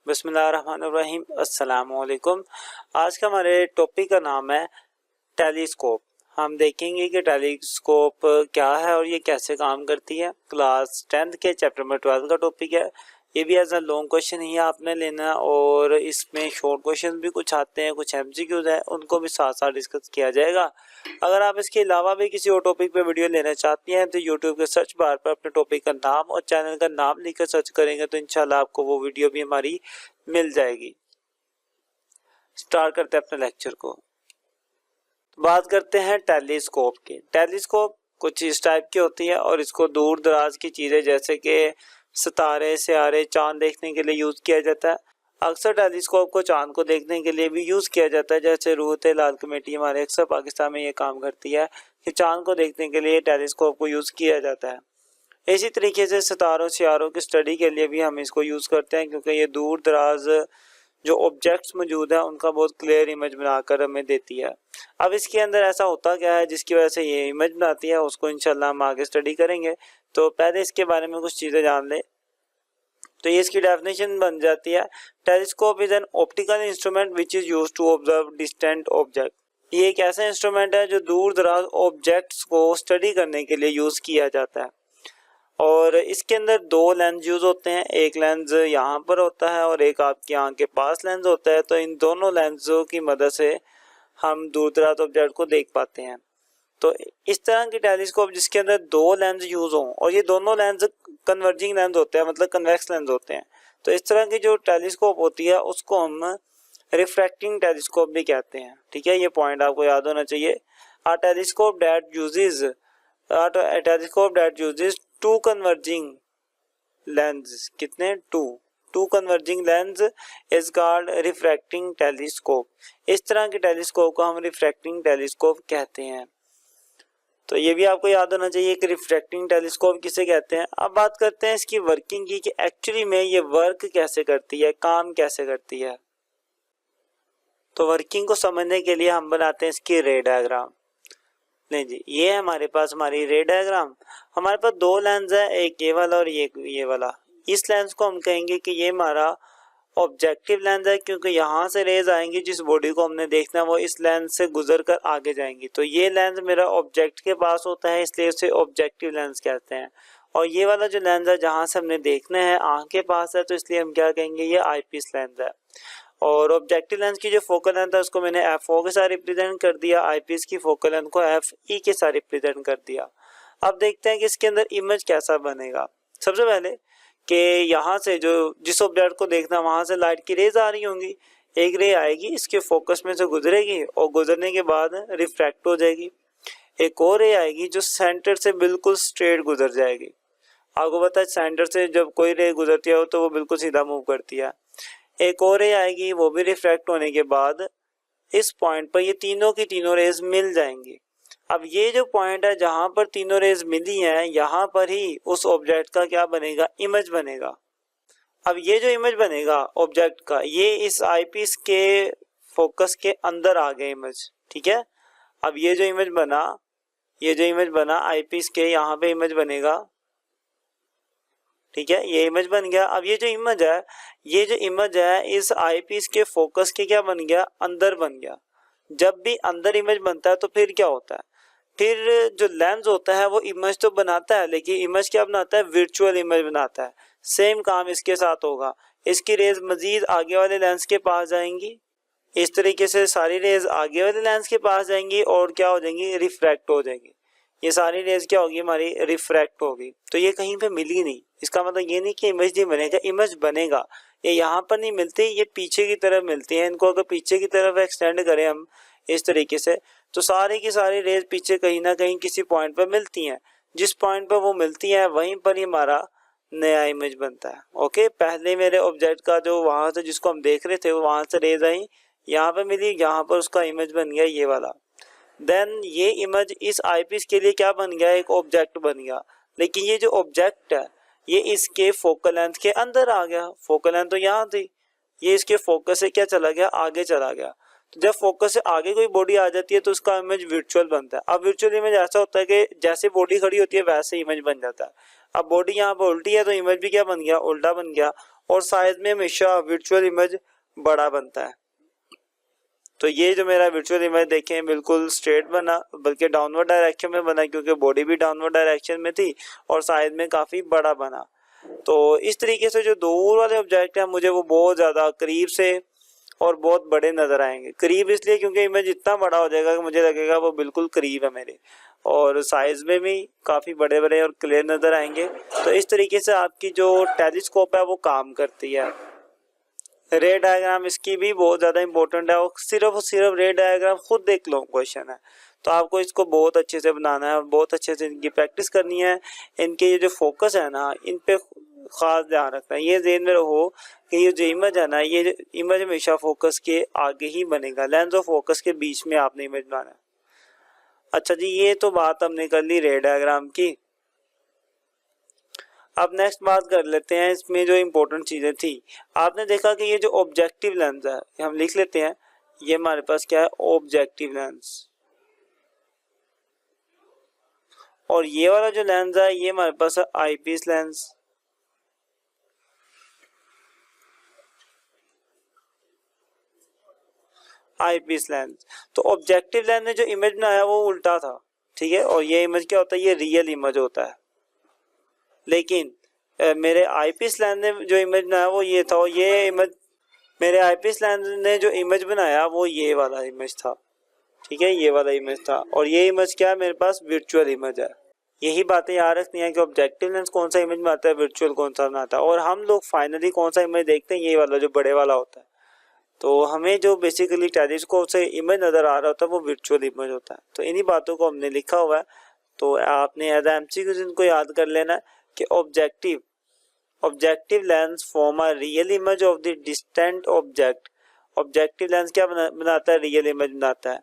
बिस्मिल्लाहिर्रहमानिर्रहीम। अस्सलामुअलैकुम। आज का हमारे टॉपिक का नाम है टेलीस्कोप। हम देखेंगे कि टेलीस्कोप क्या है और ये कैसे काम करती है। क्लास 10th के चैप्टर नंबर 12 का टॉपिक है। ये भी एज अ लॉन्ग क्वेश्चन ही आपने लेना है और इसमें शॉर्ट क्वेश्चन भी कुछ आते हैं, कुछ एमसीक्यूज हैं, उनको भी साथ साथ डिस्कस किया जाएगा। अगर आप इसके अलावा भी किसी और टॉपिक पे वीडियो लेना चाहती हैं तो यूट्यूब के सर्च बार पर अपने टॉपिक का नाम और चैनल का नाम लिखकर सर्च करेंगे तो इंशाल्लाह आपको वो वीडियो भी हमारी मिल जाएगी। स्टार्ट करते हैं अपने लेक्चर को। बात करते हैं टेलीस्कोप की। टेलीस्कोप कुछ इस टाइप की होती है और इसको दूर दराज की चीजें जैसे कि सितारे, सियारे, चांद देखने के लिए यूज किया जाता है। अक्सर टेलीस्कोप को चांद को देखने के लिए भी यूज किया जाता है, जैसे रूहते लाल कमेटी हमारे अक्सर पाकिस्तान में ये काम करती है कि चांद को देखने के लिए टेलीस्कोप को यूज किया जाता है। इसी तरीके से सितारों सियारों की स्टडी के लिए भी हम इसको यूज करते हैं, क्योंकि ये दूर दराज जो ऑब्जेक्ट्स मौजूद है उनका बहुत क्लियर इमेज बनाकर हमें देती है। अब इसके अंदर ऐसा होता क्या है जिसकी वजह से ये इमेज बनाती है, उसको इंशाल्लाह हम आगे स्टडी करेंगे। तो पहले इसके बारे में कुछ चीजें जान ले। तो ये इसकी डेफिनेशन बन जाती है, telescope is an optical instrument which is used to observe distant object. ये एक ऐसा इंस्ट्रूमेंट है जो दूर दराज ऑब्जेक्ट्स को स्टडी करने के लिए यूज किया जाता है। और इसके अंदर दो लेंस यूज होते हैं, एक लेंस यहाँ पर होता है और एक आपकी आंख के पास लेंस होता है। तो इन दोनों लेंसों की मदद से हम दूर दराज ऑब्जेक्ट को देख पाते हैं। तो इस तरह की टेलीस्कोप जिसके अंदर दो लेंस यूज हों और ये दोनों लेंस कन्वर्जिंग लेंस होते हैं, मतलब कन्वेक्स लेंस होते हैं। तो इस तरह की जो टेलीस्कोप होती है उसको हम रिफ्रैक्टिंग टेलीस्कोप भी कहते हैं। ठीक है, ये पॉइंट आपको याद होना चाहिए। A telescope that uses two converging lens, कितने two converging lens is called refracting telescope. इस तरह के टेलीस्कोप को हम रिफ्रैक्टिंग टेलीस्कोप कहते हैं। तो ये भी आपको याद होना चाहिए कि रिफ्रैक्टिंग टेलीस्कोप किसे कहते हैं। अब बात करते हैं इसकी वर्किंग की कि एक्चुअली में ये वर्क कैसे करती है, काम कैसे करती है। तो वर्किंग को समझने के लिए हम बनाते हैं इसकी रे डायग्राम। नहीं जी, ये है हमारे पास हमारी रे डायग्राम। हमारे पास दो लेंस है, एक ये वाला और ये वाला। इस लेंस को हम कहेंगे कि ये हमारा ऑब्जेक्टिव लेंस है, क्योंकि यहाँ से रेज आएंगी, जिस बॉडी को हमने देखना है वो इस लेंस से गुजर कर आगे जाएंगी। तो ये लेंस मेरा ऑब्जेक्ट के पास होता है, इसलिए उसे ऑब्जेक्टिव लेंस कहते हैं। और ये वाला जो लेंस है जहाँ से हमने देखना है आंख के पास है, तो इसलिए हम क्या कहेंगे, ये आईपीस लेंस है। और ऑब्जेक्टिव लेंस की जो फोकल लेंथ है उसको मैंने FO के साथ रिप्रेजेंट कर दिया, आईपीस की फोकल लेंथ को FE के साथ रिप्रेजेंट कर दिया। अब देखते हैं कि इसके अंदर इमेज कैसा बनेगा। सबसे पहले कि यहाँ से जो जिस ऑब्जेक्ट को देखना वहां से लाइट की रेज आ रही होंगी। एक रे आएगी, इसके फोकस में से गुजरेगी और गुजरने के बाद रिफ्रैक्ट हो जाएगी। एक और रे आएगी जो सेंटर से बिल्कुल स्ट्रेट गुजर जाएगी। आपको पता है सेंटर से जब कोई रे गुजरती है तो वो बिल्कुल सीधा मूव करती है। एक और रे आएगी, वो भी रिफ्रैक्ट होने के बाद इस पॉइंट पर ये तीनों की तीनों रेज मिल जाएंगी। अब ये जो पॉइंट है जहां पर तीनों रेज मिली हैं, यहाँ पर ही उस ऑब्जेक्ट का क्या बनेगा, इमेज बनेगा। अब ये जो इमेज बनेगा ऑब्जेक्ट का, ये इस आईपीस के फोकस के अंदर आ गया इमेज। ठीक है, अब ये जो इमेज बना आईपीस के, यहाँ पे इमेज बनेगा। ठीक है, ये इमेज बन गया। अब ये जो इमेज है इस आईपीस के फोकस के क्या बन गया, अंदर बन गया। जब भी अंदर इमेज बनता है तो फिर क्या होता है, फिर जो लेंस होता है वो इमेज तो बनाता है, लेकिन इमेज क्या बनाता है, वर्चुअल इमेज बनाता है। सेम काम इसके साथ होगा, इसकी रेज मजीद आगे वाले लेंस के पास जाएंगी। इस तरीके से सारी रेज आगे वाले लेंस के पास जाएंगी और क्या हो जाएंगी, रिफ्रैक्ट हो जाएंगी। ये सारी रेज क्या होगी, हमारी रिफ्रैक्ट होगी। तो ये कहीं पे मिली नहीं, इसका मतलब ये नहीं कि इमेज नहीं बनेगा, इमेज बनेगा। ये यहाँ पर नहीं मिलती, ये पीछे की तरफ मिलती है। इनको अगर पीछे की तरफ एक्सटेंड करें हम इस तरीके से, तो सारी की सारी रेज पीछे कहीं ना कहीं किसी पॉइंट पर मिलती हैं। जिस पॉइंट पर वो मिलती हैं वहीं पर ही हमारा नया इमेज बनता है। ओके, पहले मेरे ऑब्जेक्ट का जो वहां से जिसको हम देख रहे थे वहां से रेज आई, यहाँ पे मिली, यहाँ पर उसका इमेज बन गया ये वाला। देन ये इमेज इस आईपीस के लिए क्या बन गया, एक ऑब्जेक्ट बन गया। लेकिन ये जो ऑब्जेक्ट है ये इसके फोकल लेंथ के अंदर आ गया। फोकल लेंथ तो यहाँ थी, ये इसके फोकस से क्या चला गया, आगे चला गया। तो जब फोकस से आगे कोई बॉडी आ जाती है तो उसका इमेज वर्चुअल बनता है। अब वर्चुअल इमेज ऐसा होता है कि जैसे बॉडी खड़ी होती है वैसे इमेज बन जाता है। अब बॉडी यहाँ पर उल्टी है तो इमेज भी क्या बन गया, उल्टा बन गया। और साइज में हमेशा वर्चुअल इमेज बड़ा बनता है। तो ये जो मेरा वर्चुअल इमेज देखें बिल्कुल स्ट्रेट बना, बल्कि डाउनवर्ड डायरेक्शन में बना, क्योंकि बॉडी भी डाउनवर्ड डायरेक्शन में थी और साइज में काफ़ी बड़ा बना। तो इस तरीके से जो दूर वाले ऑब्जेक्ट हैं मुझे वो बहुत ज़्यादा करीब से और बहुत बड़े नज़र आएंगे। करीब इसलिए क्योंकि इमेज इतना बड़ा हो जाएगा कि मुझे लगेगा वो बिल्कुल करीब है मेरे, और साइज में भी काफ़ी बड़े बड़े और क्लियर नज़र आएंगे। तो इस तरीके से आपकी जो टेलीस्कोप है वो काम करती है। रे डायग्राम इसकी भी बहुत ज़्यादा इंपॉर्टेंट है, और सिर्फ रे डायग्राम खुद देख लो क्वेश्चन है, तो आपको इसको बहुत अच्छे से बनाना है और बहुत अच्छे से इनकी प्रैक्टिस करनी है। इनके ये जो फोकस है ना, इन पे खास ध्यान रखना है। ये ध्यान में रहो कि ये जो इमेज है ना, ये इमेज हमेशा फोकस के आगे ही बनेगा, लेंस और फोकस के बीच में आपने इमेज बनाना है। अच्छा जी, ये तो बात हमने कर ली रे डायग्राम की। अब नेक्स्ट बात कर लेते हैं इसमें जो इम्पोर्टेंट चीज़ें थी। आपने देखा कि ये जो ऑब्जेक्टिव लेंस है, हम लिख लेते हैं, ये हमारे पास क्या है, ऑब्जेक्टिव लेंस। और ये वाला जो लेंस है ये हमारे पास है आईपीस लेंस। Eyepiece lens. तो ऑब्जेक्टिव लेंस ने जो इमेज बनाया वो उल्टा था, ठीक है, और ये इमेज क्या होता है, ये रियल इमेज होता है। लेकिन मेरे आईपीस लेंस ने जो इमेज बनाया वो ये था, और ये इमेज मेरे आईपीस लेंस ने जो इमेज बनाया वो ये वाला इमेज था, ठीक है, ये वाला इमेज था। और ये इमेज क्या है, मेरे पास वर्चुअल इमेज है। यही बातें याद रखनी है कि ऑब्जेक्टिव लेंस कौन सा इमेज बनाता है, वर्चुअल कौन सा बनाता है, और हम लोग फाइनली कौन सा इमेज देखते हैं, ये वाला जो बड़े वाला होता है। तो हमें जो बेसिकली टेलीस्कोप से इमेज नज़र आ रहा होता है वो वर्चुअल इमेज होता है। तो इन्हीं बातों को हमने लिखा हुआ है, तो आपने एज एमसीक्यूज इनको याद कर लेना कि objective lens form a real image of the distant object. Objective lens क्या बनाता है, रियल इमेज बनाता है।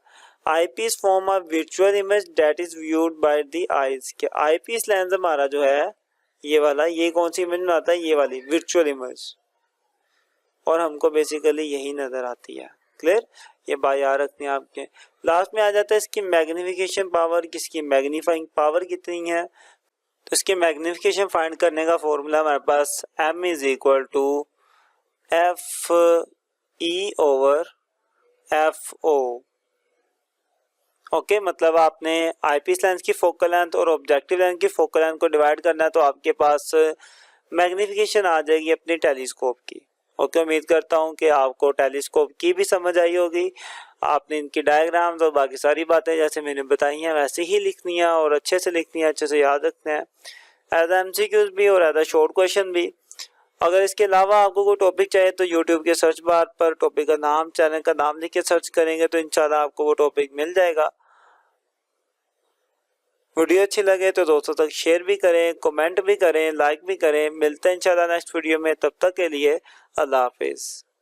Eyepiece form a virtual image that is viewed by the eyes. के आईपीस लेंस हमारा जो है ये वाला, ये कौन सी इमेज बनाता है, ये वाली वर्चुअल इमेज, और हमको बेसिकली यही नज़र आती है। क्लियर, ये बात याद रखनी है आपके। लास्ट में आ जाता है इसकी मैग्नीफिकेशन पावर, किसकी मैग्नीफाइंग पावर कितनी है। तो इसके मैग्नीफिकेशन फाइंड करने का फॉर्मूला हमारे पास m is equal to F E over F O. Okay, मतलब आपने आईपीस लेंस की फोकल लेंथ और ऑब्जेक्टिव लेंस की फोकल लेंथ को डिवाइड करना है, तो आपके पास मैग्नीफिकेशन आ जाएगी अपनी टेलीस्कोप की। ओके, उम्मीद करता हूँ कि आपको टेलीस्कोप की भी समझ आई होगी। आपने इनकी डायग्राम्स और बाकी सारी बातें जैसे मैंने बताई हैं वैसे ही लिखनी है, और अच्छे से लिखनी है, अच्छे से याद रखना है, एज एमसीक्यूज भी और एज शॉर्ट क्वेश्चन भी। अगर इसके अलावा आपको कोई टॉपिक चाहिए तो यूट्यूब के सर्च बार पर टॉपिक का नाम, चैनल का नाम लिख के सर्च करेंगे तो इंशाल्लाह आपको वो टॉपिक मिल जाएगा। वीडियो अच्छी लगे तो दोस्तों तक शेयर भी करें, कमेंट भी करें, लाइक भी करें। मिलते हैं इंशाल्लाह नेक्स्ट वीडियो में, तब तक के लिए अल्लाह हाफिज़।